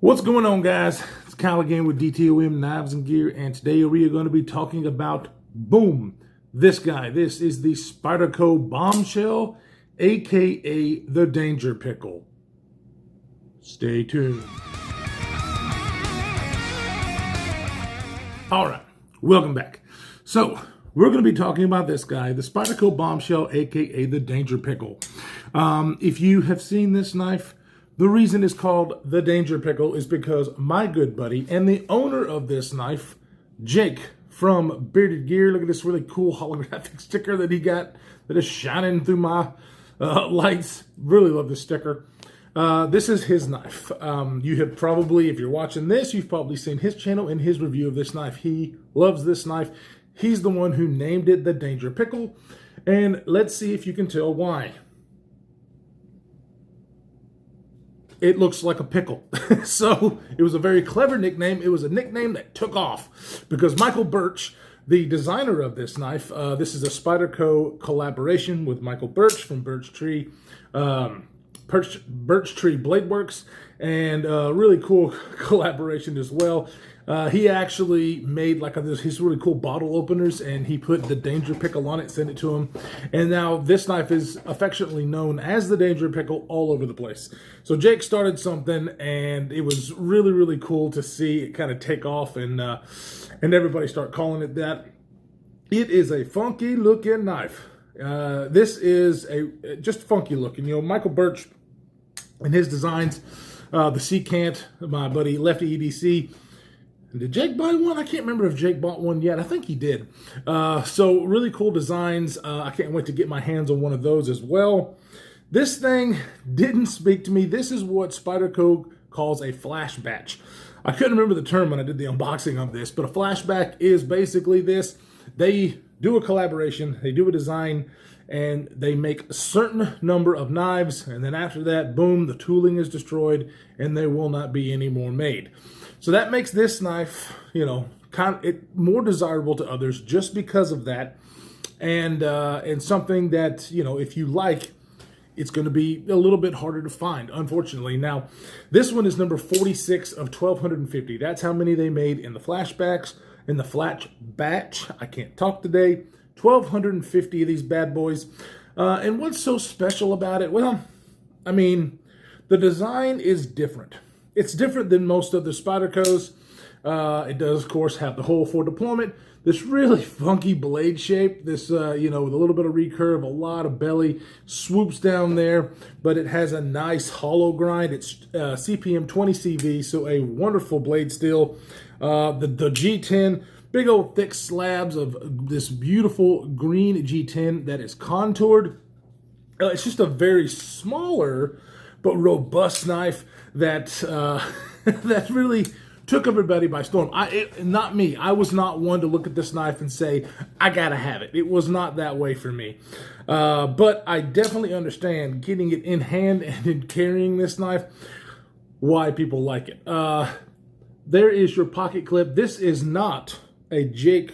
What's going on, guys? It's Kyle again with DTOM Knives and Gear, and today we are going to be talking about, boom, this guy. This is the Spyderco Bombshell, aka the Danger Pickle. Stay tuned. All right, welcome back. So we're going to be talking about this guy, the Spyderco Bombshell, aka the Danger Pickle. If you have seen this knife, the reason it's called the Danger Pickle is because my good buddy and the owner of this knife, Jake from Bearded Gear, look at this really cool holographic sticker that he got that is shining through my lights. Really love this sticker. This is his knife. You have probably, if you're watching this, you've probably seen his channel and his review of this knife. He loves this knife. He's the one who named it the Danger Pickle. And let's see if you can tell why. It looks like a pickle. So it was a very clever nickname. It was a nickname that took off because Michael Birch, the designer of this knife, this is a Spyderco collaboration with Michael Birch from Birch Tree Blade Works, and really cool collaboration as well. He actually made like his really cool bottle openers, and he put the Danger Pickle on it, sent it to him. And now this knife is affectionately known as the Danger Pickle all over the place. So Jake started something, and it was really, really cool to see it kind of take off and everybody start calling it that. It is a funky looking knife. This is just funky looking. You know, Michael Birch and his designs, the C-Cant, my buddy Lefty EDC. Did Jake buy one? I can't remember if Jake bought one yet. I think he did. So really cool designs. I can't wait to get my hands on one of those as well. This thing didn't speak to me. This is what Spyderco calls a flashback. I couldn't remember the term when I did the unboxing of this, but a flashback is basically this. They do a collaboration, they do a design, and they make a certain number of knives, and then after that, boom, the tooling is destroyed, and there will not be any more made. So that makes this knife, you know, more desirable to others just because of that, and something that, you know, if you like, it's going to be a little bit harder to find, unfortunately. Now, this one is number 46 of 1,250. That's how many they made in the flashbacks, in the flash batch. I can't talk today. 1,250 of these bad boys. And what's so special about it? Well, I mean, the design is different. It's different than most of the Spydercos. It does, of course, have the hole for deployment. This really funky blade shape, this, you know, with a little bit of recurve, a lot of belly, swoops down there, but it has a nice hollow grind. It's CPM 20 CV, so a wonderful blade steel. The G10, big old thick slabs of this beautiful green G10 that is contoured. It's just a very smaller but robust knife that that really took everybody by storm. Not me. I was not one to look at this knife and say, I gotta have it. It was not that way for me. But I definitely understand getting it in hand and in carrying this knife, why people like it. There is your pocket clip. This is not a Jake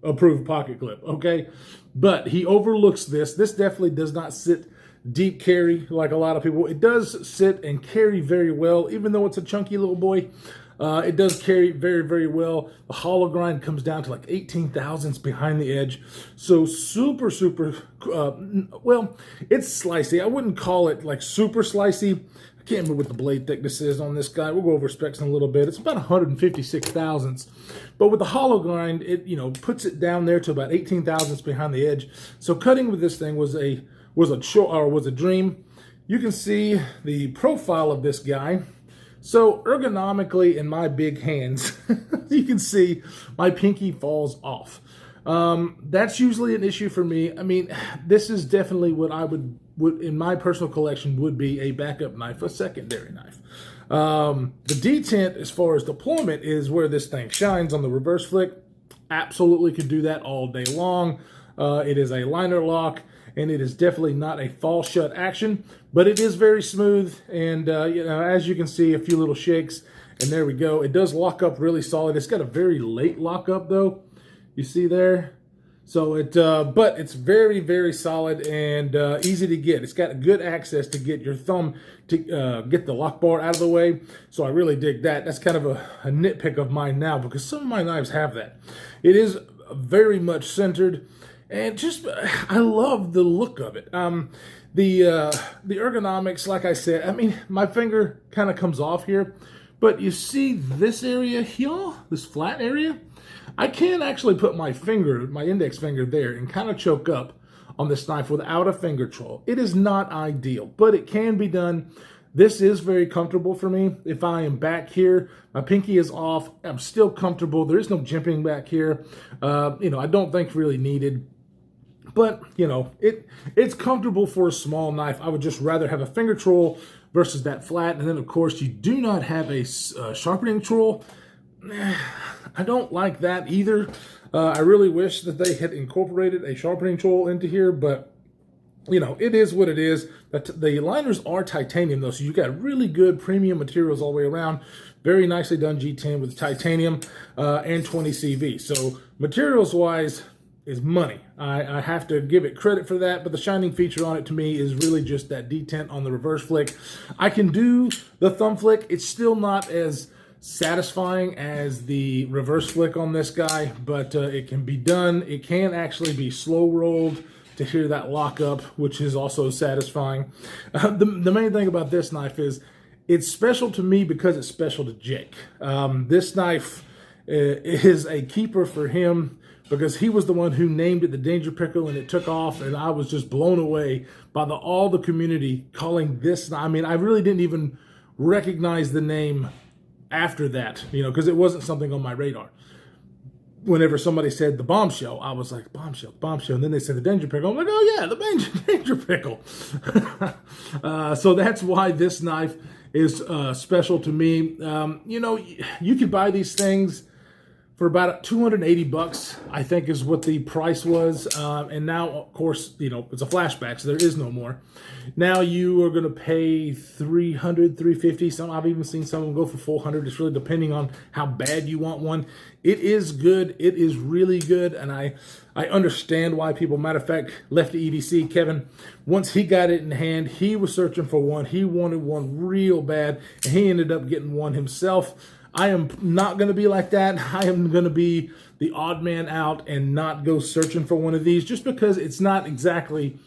approved pocket clip, okay? But he overlooks this. This definitely does not sit deep carry like a lot of people. It does sit and carry very well, even though it's a chunky little boy. It does carry very, very well. The hollow grind comes down to like 18 thousandths behind the edge. So super, super, well, it's slicey. I wouldn't call it like super slicey. I can't remember what the blade thickness is on this guy. We'll go over specs in a little bit. It's about 156 thousandths. But with the hollow grind, it, you know, puts it down there to about 18 thousandths behind the edge. So cutting with this thing was a dream. You can see the profile of this guy. So ergonomically in my big hands, you can see my pinky falls off. That's usually an issue for me. I mean, this is definitely what I would in my personal collection would be a backup knife, a secondary knife. The detent as far as deployment is where this thing shines on the reverse flick. Absolutely could do that all day long. It is a liner lock, and it is definitely not a fall shut action, but it is very smooth. And you know, as you can see, a few little shakes, and there we go. It does lock up really solid. It's got a very late lockup though. You see there? So but it's very, very solid and easy to get. It's got good access to get your thumb to get the lock bar out of the way. So I really dig that. That's kind of a nitpick of mine now because some of my knives have that. It is very much centered, and just I love the look of it. The ergonomics, like I said, I mean, my finger kind of comes off here, but you see this area here, this flat area. I can actually put my finger, my index finger there and kind of choke up on this knife without a finger troll. It is not ideal, but it can be done. This is very comfortable for me. If I am back here, my pinky is off, I'm still comfortable. There is no jimping back here. You know, I don't think really needed. But, you know, it's comfortable for a small knife. I would just rather have a finger troll versus that flat. And then, of course, you do not have a sharpening troll. I don't like that either. I really wish that they had incorporated a sharpening tool into here, but you know, it is what it is. The liners are titanium though, so you got really good premium materials all the way around. Very nicely done G10 with titanium and 20 CV. So materials wise is money. I have to give it credit for that, but the shining feature on it to me is really just that detent on the reverse flick. I can do the thumb flick. It's still not as satisfying as the reverse flick on this guy, but it can be done. It can actually be slow rolled to hear that lock up, which is also satisfying. The main thing about this knife is it's special to me because it's special to Jake. This knife is a keeper for him because he was the one who named it the Danger Pickle, and it took off, and I was just blown away by all the community calling this. I mean, I really didn't even recognize the name after that, you know, because it wasn't something on my radar. Whenever somebody said the Bombshell, I was like, Bombshell, Bombshell. And then they said the Danger Pickle. I'm like, oh yeah, the Danger Pickle. So that's why this knife is special to me. You know, you could buy these things for about $280, I think is what the price was. And now, of course, you know, it's a flashback, so there is no more. Now you are going to pay $300, $350. Some I've even seen some of them go for $400. It's really depending on how bad you want one. It is good. It is really good. And I understand why people, matter of fact, Lefty EDC, Kevin, once he got it in hand, he was searching for one. He wanted one real bad, and he ended up getting one himself. I am not going to be like that. I am going to be the odd man out and not go searching for one of these just because it's not exactly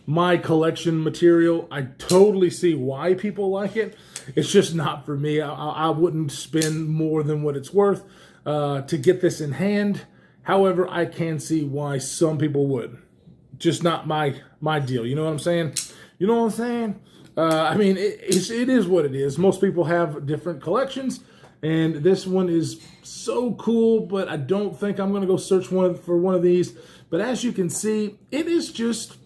my collection material. I totally see why people like it. It's just not for me. I wouldn't spend more than what it's worth to get this in hand. However, I can see why some people would. Just not my deal. You know what I'm saying? You know what I'm saying? I mean, it is what it is. Most people have different collections. And this one is so cool, but I don't think I'm going to go search for one of these. But as you can see, it's just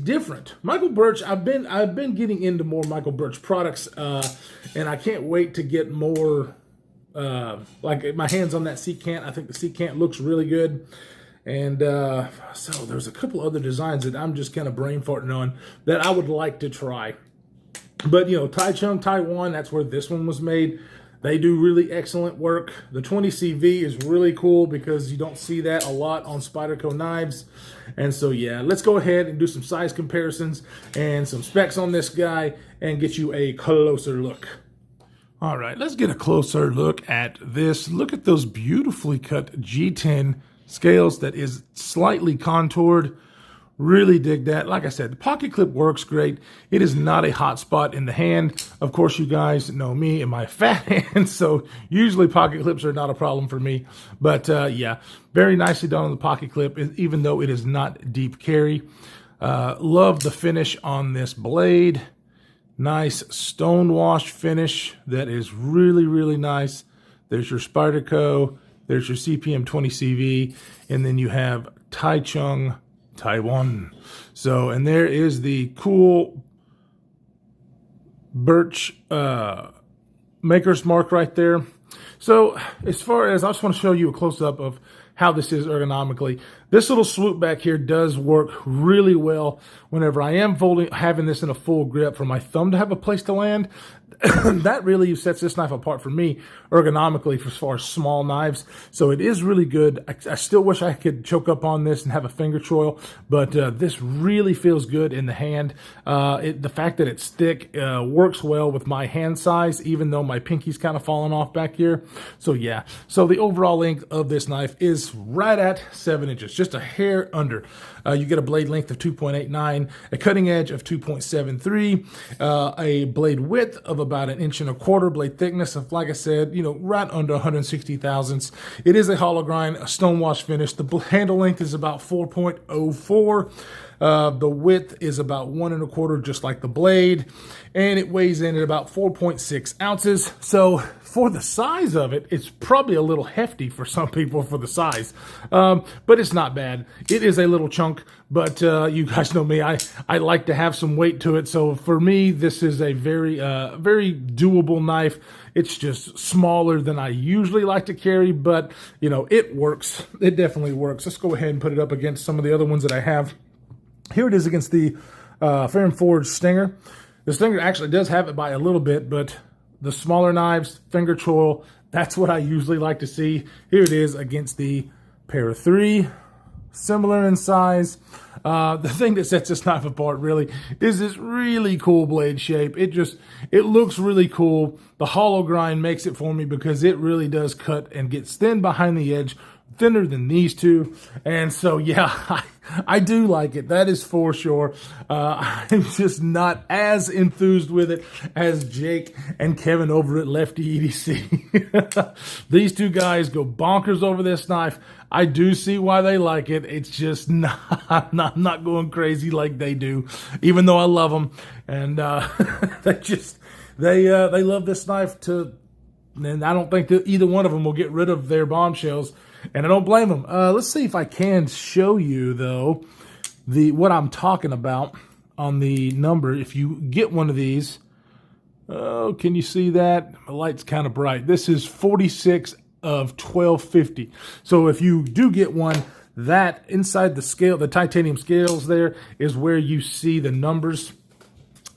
different. Michael Birch, I've been getting into more Michael Birch products, and I can't wait to get more, like my hands on that secant. I think the secant looks really good. And so there's a couple other designs that I'm just kind of brain farting on that I would like to try. But, you know, Taichung, Taiwan, that's where this one was made. They do really excellent work. The 20 CV is really cool because you don't see that a lot on Spyderco knives. And so, yeah, let's go ahead and do some size comparisons and some specs on this guy and get you a closer look. All right, let's get a closer look at this. Look at those beautifully cut G10 scales that is slightly contoured. Really dig that. Like I said, the pocket clip works great. It is not a hot spot in the hand. Of course, you guys know me and my fat hand, so usually pocket clips are not a problem for me. But yeah, very nicely done on the pocket clip, even though it is not deep carry. Love the finish on this blade. Nice stonewash finish that is really, really nice. There's your Spyderco. There's your CPM 20 CV. And then you have Taichung, Taiwan. So, and there is the cool Birch maker's mark right there. So, as far as, I just want to show you a close-up of how this is ergonomically. This little swoop back here does work really well whenever I am having this in a full grip for my thumb to have a place to land. that really sets this knife apart for me ergonomically as far as small knives. So it is really good. I still wish I could choke up on this and have a finger choil, but this really feels good in the hand. The fact that it's thick works well with my hand size, even though my pinky's kind of falling off back here. So yeah, so the overall length of this knife is right at 7 inches, just a hair under. You get a blade length of 2.89, a cutting edge of 2.73, a blade width of about 1.25 inches, blade thickness of, like I said, right under 160 thousandths. It is a hollow grind, a stonewash finish. The handle length is about 4.04. The width is about 1.25, just like the blade, and it weighs in at about 4.6 ounces. So for the size of it, it's probably a little hefty for some people for the size, but it's not bad. It is a little chunk, but you guys know me. I like to have some weight to it. So for me, this is a very doable knife. It's just smaller than I usually like to carry, but it works. It definitely works. Let's go ahead and put it up against some of the other ones that I have. Here it is against the Fair & Forge Stinger. The Stinger actually does have it by a little bit, but the smaller knives, finger choil, that's what I usually like to see. Here it is against the Para 3, similar in size. The thing that sets this knife apart really is this really cool blade shape. It looks really cool. The hollow grind makes it for me because it really does cut and gets thin behind the edge, thinner than these two. And so yeah, I do like it, that is for sure. I'm just not as enthused with it as Jake and Kevin over at Lefty EDC. These two guys go bonkers over this knife. I do see why they like it. It's just not going crazy like they do, even though I love them. And they love this knife and I don't think that either one of them will get rid of their Bombshells. And I don't blame them. Let's see if I can show you, though, what I'm talking about on the number. If you get one of these, oh, can you see that? The light's kind of bright. This is 46 of 1250. So if you do get one, that inside the scale, the titanium scales there, is where you see the numbers.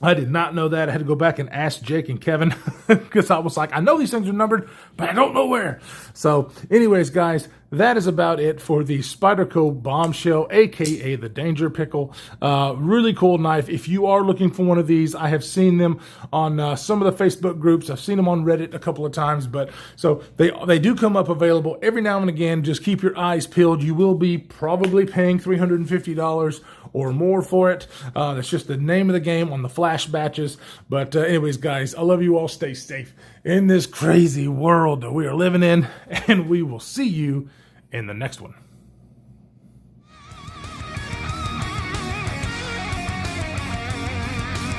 I did not know that. I had to go back and ask Jake and Kevin because I was like, I know these things are numbered, but I don't know where. So anyways, guys, that is about it for the Spyderco Bombshell, aka the Danger Pickle. Really cool knife. If you are looking for one of these, I have seen them on some of the Facebook groups. I've seen them on Reddit a couple of times, but so they do come up available every now and again. Just keep your eyes peeled. You will be probably paying $350 or more for it. That's just the name of the game on the flash batches. But anyways, guys, I love you all. Stay safe in this crazy world that we are living in, and we will see you in the next one.